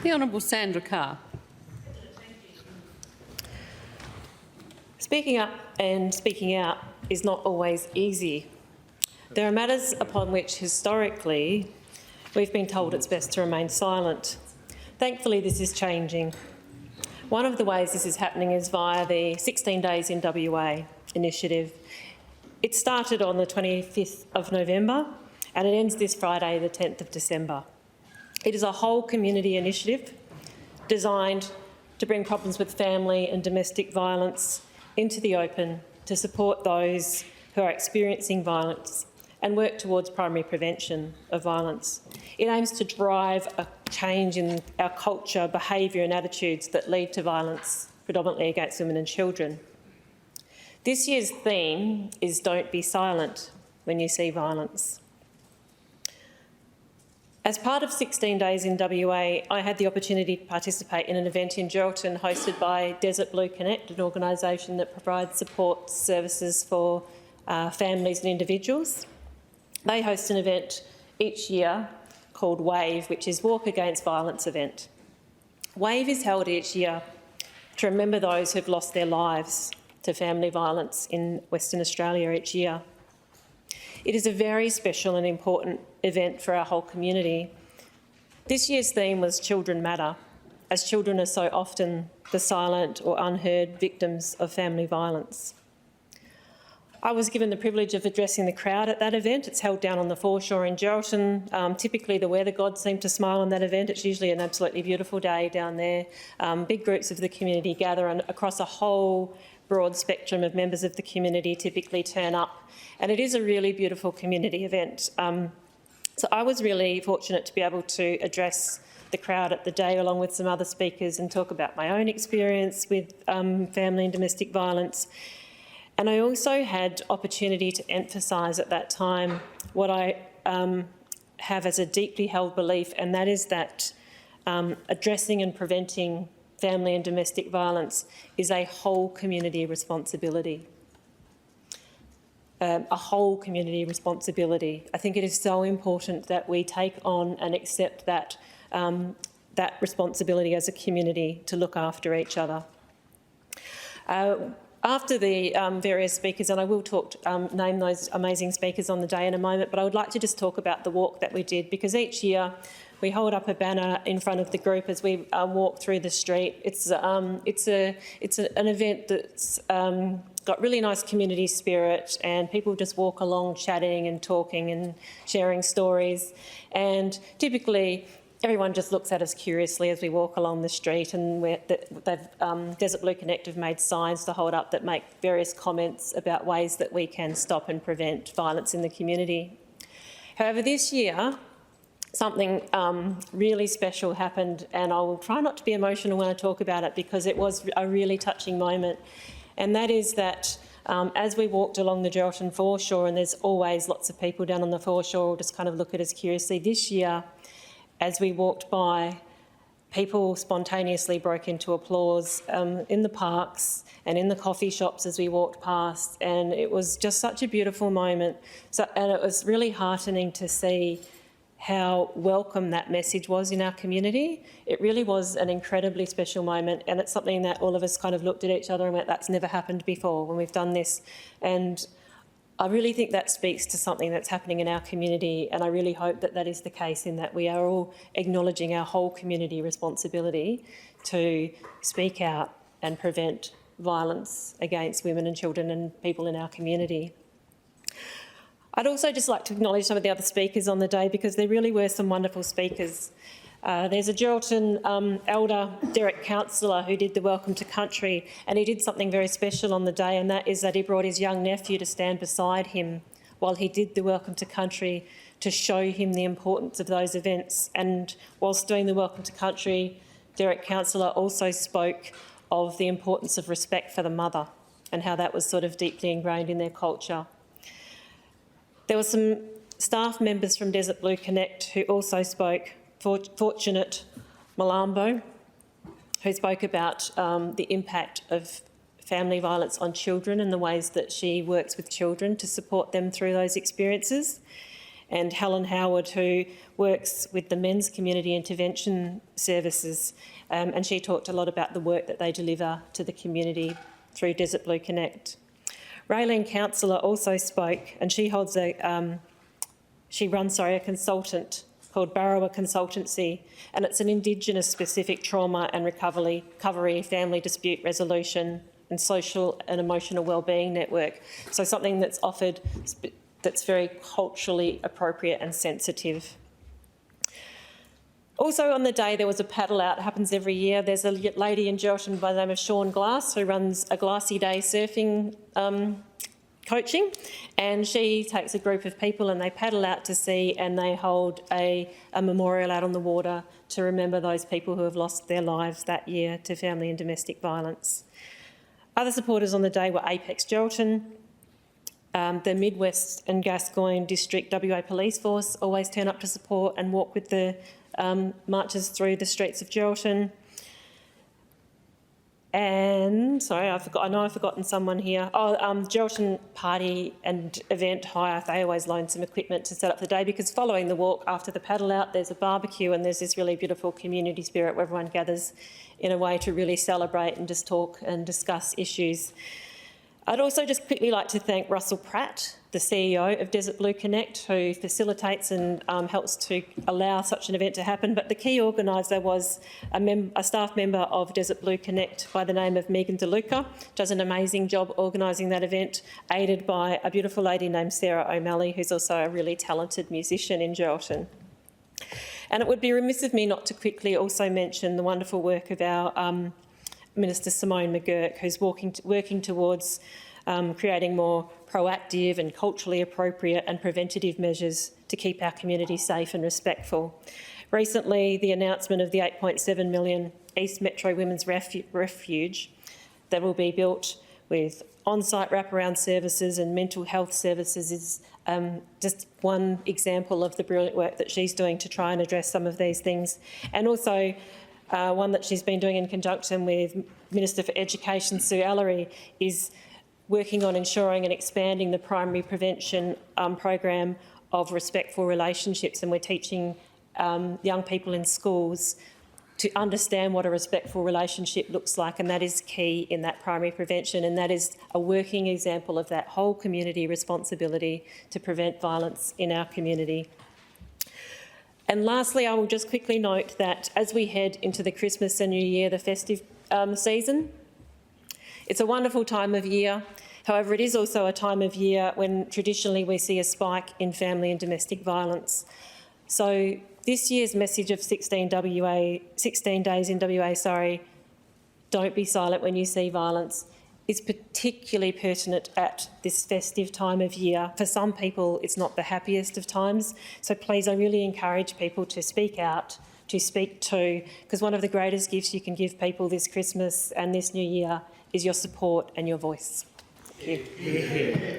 The Honourable Sandra Carr. Speaking up and speaking out is not always easy. There are matters upon which historically we've been told it's best to remain silent. Thankfully, this is changing. One of the ways this is happening is via the 16 Days in WA initiative. It started on the 25th of November and it ends this Friday, the 10th of December. It is a whole community initiative designed to bring problems with family and domestic violence into the open, to support those who are experiencing violence and work towards primary prevention of violence. It aims to drive a change in our culture, behaviour and attitudes that lead to violence, predominantly against women and children. This year's theme is Don't Be Silent When You See Violence. As part of 16 Days in WA, I had the opportunity to participate in an event in Geraldton hosted by Desert Blue Connect, an organisation that provides support services for families and individuals. They host an event each year called WAVE, which is Walk Against Violence event. WAVE is held each year to remember those who've lost their lives to family violence in Western Australia each year. It is a very special and important event for our whole community. This year's theme was Children Matter, as children are so often the silent or unheard victims of family violence. I was given the privilege of addressing the crowd at that event. It's held down on the foreshore in Geraldton. Typically the weather gods seem to smile on that event. It's usually an absolutely beautiful day down there. Big groups of the community gather and across a whole broad spectrum of members of the community typically turn up. And it is a really beautiful community event. So I was really fortunate to be able to address the crowd at the day along with some other speakers and talk about my own experience with family and domestic violence. And I also had opportunity to emphasise at that time what I have as a deeply held belief, and that is that addressing and preventing family and domestic violence is a whole community responsibility. A whole community responsibility. I think it is so important that we take on and accept that, that responsibility as a community to look after each other. After the various speakers, and I will name those amazing speakers on the day in a moment, but I would like to just talk about the walk that we did, because each year we hold up a banner in front of the group as we walk through the street. It's an event that's got really nice community spirit, and people just walk along chatting and talking and sharing stories. And typically everyone just looks at us curiously as we walk along the street, and Desert Blue Connect have made signs to hold up that make various comments about ways that we can stop and prevent violence in the community. However, this year something really special happened, and I will try not to be emotional when I talk about it because it was a really touching moment. And that is that as we walked along the Geraldton foreshore, and there's always lots of people down on the foreshore who just kind of look at us curiously, this year as we walked by, people spontaneously broke into applause in the parks and in the coffee shops as we walked past, and it was just such a beautiful moment. And it was really heartening to see how welcome that message was in our community. It really was an incredibly special moment, and it's something that all of us kind of looked at each other and went, that's never happened before when we've done this. And I really think that speaks to something that's happening in our community, and I really hope that that is the case, in that we are all acknowledging our whole community responsibility to speak out and prevent violence against women and children and people in our community. I'd also just like to acknowledge some of the other speakers on the day, because there really were some wonderful speakers. There's a Geraldton elder, Derek Councillor, who did the Welcome to Country, and he did something very special on the day, and that is that he brought his young nephew to stand beside him while he did the Welcome to Country, to show him the importance of those events. And whilst doing the Welcome to Country, Derek Councillor also spoke of the importance of respect for the mother and how that was sort of deeply ingrained in their culture. There were some staff members from Desert Blue Connect who also spoke. Fortunate Malambo, who spoke about the impact of family violence on children and the ways that she works with children to support them through those experiences. and Helen Howard, who works with the Men's Community Intervention Services, and she talked a lot about the work that they deliver to the community through Desert Blue Connect. Raylene Counsellor also spoke, and she holds she runs a consultant called Barrowa Consultancy, and it's an Indigenous-specific trauma and recovery, family dispute resolution and social and emotional wellbeing network. So something that's offered that's very culturally appropriate and sensitive. Also on the day there was a paddle out, it happens every year. There's a lady in Geraldton by the name of Sean Glass who runs a Glassy Day surfing coaching, and she takes a group of people and they paddle out to sea and they hold a memorial out on the water to remember those people who have lost their lives that year to family and domestic violence. Other supporters on the day were Apex Geraldton, the Midwest and Gascoyne District WA Police Force always turn up to support and walk with the marches through the streets of Geraldton. And, sorry, I know I've forgotten someone here. Geraldton Party and Event Hire, they always loan some equipment to set up the day, because following the walk after the paddle out, there's a barbecue and there's this really beautiful community spirit where everyone gathers in a way to really celebrate and just talk and discuss issues. I'd also just quickly like to thank Russell Pratt, the CEO of Desert Blue Connect, who facilitates and helps to allow such an event to happen. But the key organiser was a staff member of Desert Blue Connect by the name of Megan DeLuca, does an amazing job organising that event, aided by a beautiful lady named Sarah O'Malley, who's also a really talented musician in Geraldton. And it would be remiss of me not to quickly also mention the wonderful work of our Minister Simone McGurk, who's working towards creating more proactive and culturally appropriate and preventative measures to keep our community safe and respectful. Recently, the announcement of the $8.7 million East Metro Women's Refuge that will be built with on-site wraparound services and mental health services is just one example of the brilliant work that she's doing to try and address some of these things. And also one that she's been doing in conjunction with Minister for Education, Sue Ellery, is working on ensuring and expanding the primary prevention program of respectful relationships, and we're teaching young people in schools to understand what a respectful relationship looks like, and that is key in that primary prevention, and that is a working example of that whole community responsibility to prevent violence in our community. And lastly, I will just quickly note that as we head into the Christmas and New Year, the festive season, it's a wonderful time of year. However, it is also a time of year when traditionally we see a spike in family and domestic violence. So this year's message of 16 days in WA, don't be silent when you see violence, is particularly pertinent at this festive time of year. For some people, it's not the happiest of times. So please, I really encourage people to speak out, to speak to, because one of the greatest gifts you can give people this Christmas and this New Year is your support and your voice. Thank you.